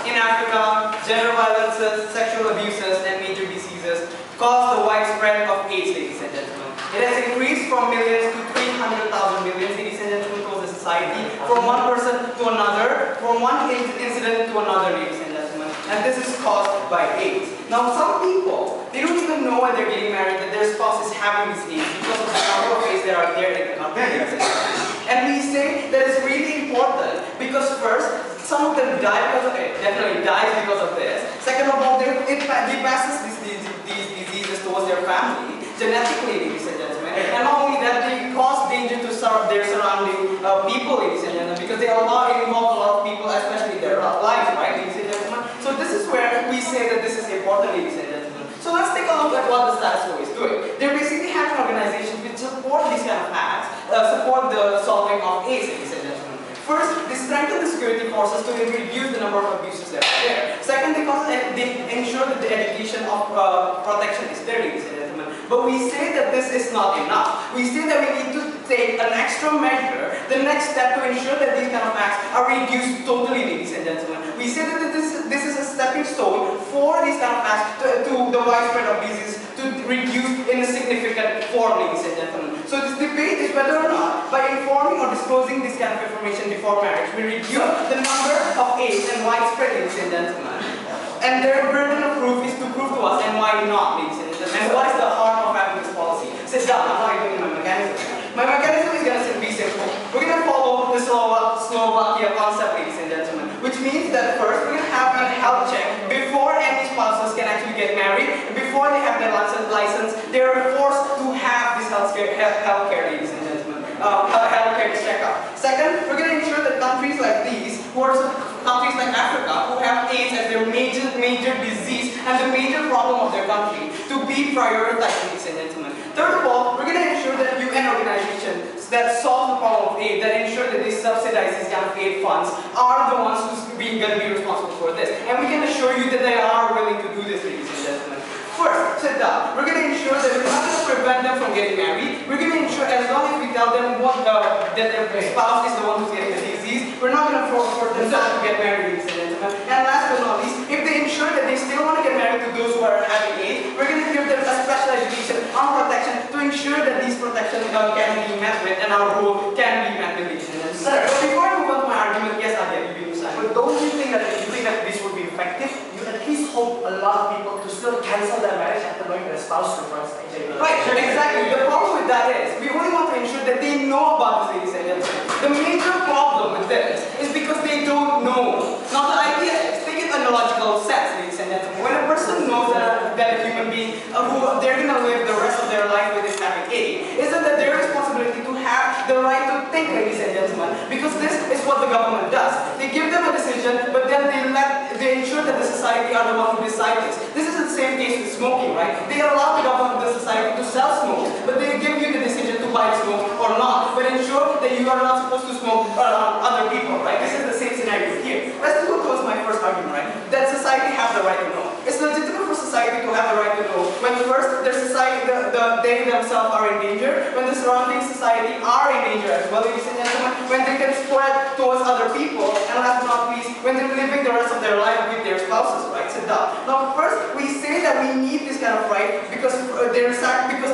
in Africa, gender violences, sexual abuses, and major diseases cause the widespread of AIDS, ladies and gentlemen. It has increased from millions to 300,000 millions, ladies and gentlemen, towards the society, from one person to another, from one incident to another, ladies and gentlemen. And this is caused by AIDS. Now, some people, they don't even know when they're getting married that their spouse is having this AIDS because of the number of AIDS that are there in the country. And we say that it's really important because first, some of them die because of it, definitely dies because of this. Second of all, it passes these diseases towards their family, genetically, ladies and gentlemen. And not only that, they cause danger to their surrounding people, ladies and gentlemen, because they involve a lot of people, especially in their lives, right, ladies and gentlemen. So this is where we say that this is important, ladies and gentlemen. So let's take a look at what the status quo is doing. They're basically having organizations which support these kind of acts, support the solving of AIDS, ladies and gentlemen. First, they strengthen the security forces to reduce the number of abuses that are there. Second, they ensure that the education of protection is there, ladies and gentlemen. But we say that this is not enough. We say that we need to take an extra measure, the next step to ensure that these kind of acts are reduced totally, ladies and gentlemen. We say that this is a stepping stone for these kind of acts to the widespread of disease to reduce in a significant form, ladies and gentlemen. So this debate is whether or not, by informing or disclosing this kind of information before marriage, we reduce the number of AIDS and widespread, ladies and gentlemen. And their burden of proof is to prove to us, and why not, ladies and gentlemen. And what is the harm of having this policy? Sit down, I'm not doing my mechanism. My mechanism is going to be simple. We're going to follow the Slovakia concept, ladies and gentlemen, which means that first we're going to have a health check before any spouses can actually get married. Before they have their license, they are forced to have this healthcare, ladies and gentlemen, healthcare checkup. Second, we're going to ensure that countries like these, countries like Africa, who have AIDS as their major disease and the major problem of their country, to be prioritized, ladies and gentlemen. Third of all, we're going to ensure that UN organizations that solve the problem of AIDS, that ensure that they subsidize these kind of aid funds, are the ones who's going to be responsible for this. And we can assure you that they are willing to do this, ladies and gentlemen. First, sit down. We're going to ensure that we're not going to prevent them from getting married. We're going to ensure, as long as we tell them that their spouse is the one who's getting the disease, we're not going to force them to get married, ladies and gentlemen. And last but not least, if they ensure that they still want to get married to those who are having AIDS, we're going to give them a special education on protection to ensure that these protections can be met with and our goal can be met with, ladies and gentlemen. Sir, before I move on to my argument, yes, I'll give you a But don't you think that if you think that this would be effective, you at least hope a lot of people to still cancel their marriage after knowing their spouse confronts HIV? Right, exactly. The problem with that is, we only want to ensure that they know about this, ladies and gentlemen. The major problem with this is because they don't know. Now the idea is, take it in a logical sense, ladies and gentlemen. When a person knows that a human being, who they're going to live the rest of their life with this having AIDS, isn't that their responsibility to have the right to think, ladies and gentlemen? Because this is what the government does. They give them a decision, but then they ensure that the society are the ones who decide this. This is the same case with smoking, right? They allow the government, the society to sell smoke, but they give you the decision to buy smoke or not, but ensure that you are not supposed to smoke around other people, right? This is the same scenario here. Let's go towards my first argument, right? That society has the right to know. It's legitimate for society to have the right to know when first their society, they themselves are in danger, when the surrounding society are in danger as well, ladies and gentlemen, when they can spread towards other people, and last but not least, when they're living the rest of their life with their spouses, right? Sit down. Now first, we say that we need this kind of right because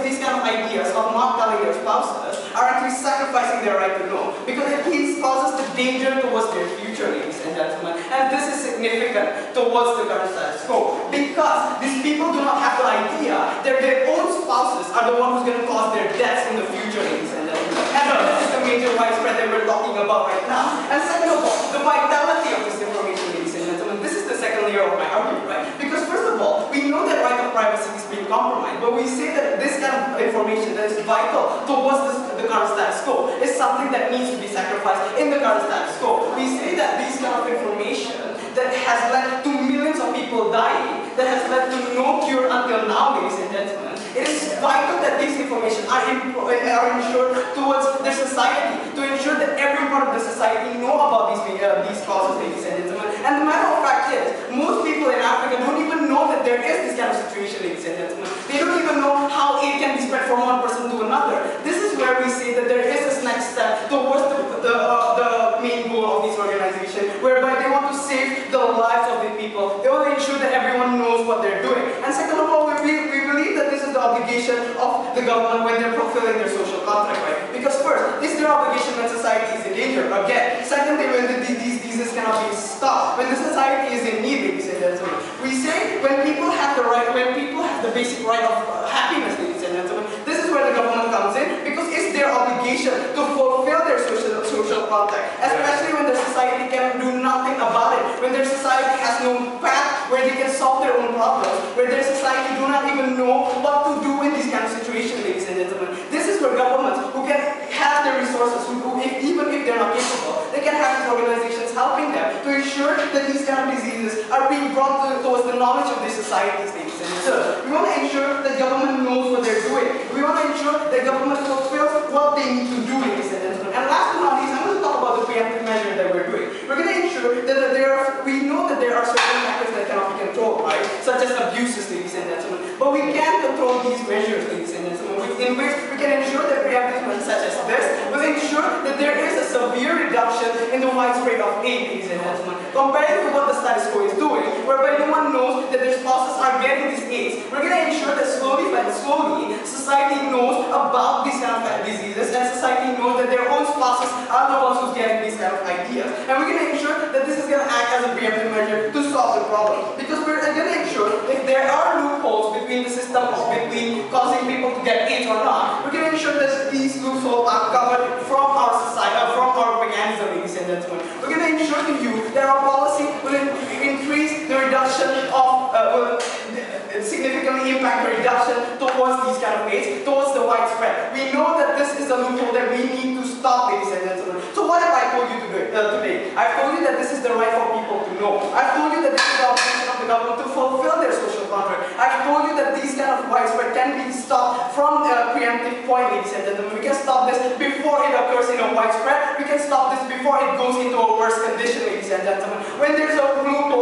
these kind of ideas of not telling their spouses are actually sacrificing their right to know, because it causes the danger towards their future, ladies and gentlemen, and this is significant towards the current status quo, because these people do not have the idea that their own spouses are the one who's going to cause their deaths in the future, ladies and gentlemen. And this is the major widespread that we're talking about right now. And second of all, the vitality of this information, ladies and gentlemen, this is the second layer of my argument, right? Because first of all, we know that right of privacy is being compromised, but we say that this kind of information that is vital towards the current status quo is something that needs to be sacrificed in the current status quo. We say that this kind of information that has led to millions of people dying, that has led to no cure until now, ladies and gentlemen, it is vital that these information are ensured towards the society, to ensure that every part of the society know about these causes, ladies and gentlemen. And the matter of fact is, most people in Africa don't even know that there is this kind of situation, ladies and gentlemen. They don't even know how it can be spread from one person to another. This is where we say that there is this next step towards the main goal of this organization, whereby they want to save the lives of people. They want to ensure that everyone knows what they're doing. And second of all, we believe that this is the obligation of the government when they're fulfilling their social contract, right? Because first, it's their obligation when society is in danger. Again, secondly, when these diseases cannot be stopped, when the society is in need, ladies and gentlemen. We say when people have the right, when people have the basic right of happiness, ladies and gentlemen, this is where the government comes in, because it's their obligation to fulfill their social contract, especially when the society can do nothing about it, when their society has no path where they can solve their own problems, where their society do not even know what to do in these kind of situations, ladies and gentlemen. This is where governments who can have the resources, even if they're not capable, they can have these organizations helping them to ensure that these kind of diseases are being brought towards the knowledge of these societies, ladies and gentlemen. So, we want to ensure that government knows what they're doing. We want to ensure that government fulfills what they need to do, ladies and gentlemen. And last but not least, I'm going to talk about the preemptive measure that we're doing. We're going to ensure that we know that there are certain factors that cannot be controlled, right? Such as abuses, ladies and gentlemen. But we can control these measures, ladies and gentlemen, in which we can ensure that preemptive measures such as this will ensure that there is a severe reduction in the widespread of AIDS, ladies and gentlemen, compared to what the status quo is doing, whereby no one knows that their spouses are getting these AIDS. We're going to ensure that slowly but slowly, society knows about these kind of diseases, and society knows that their own spouses are the ones who's getting these kind of ideas. And we're going to ensure that this is going to act as a preemptive measure to solve the problem. Because we're going to ensure if there are loopholes between the system between causing people to get AIDS or not, we're going to ensure that these loopholes are covered from our society, from our mechanism, ladies and gentlemen. We're going to ensure to you that our policy will increase the reduction of, will significantly impact the reduction towards these kind of AIDS, towards the widespread. We know that this is a loophole that we need to stop, ladies and gentlemen. So what have I told you today? I've told you that this is the right for people to know. I've told you that this is the obligation of the government to fulfill their social contract. I've told you that these kind of widespread can be stopped from the preemptive point, ladies and gentlemen. We can stop this before it occurs in a widespread. We can stop this before it goes into a worse condition, ladies and gentlemen. When there's a loophole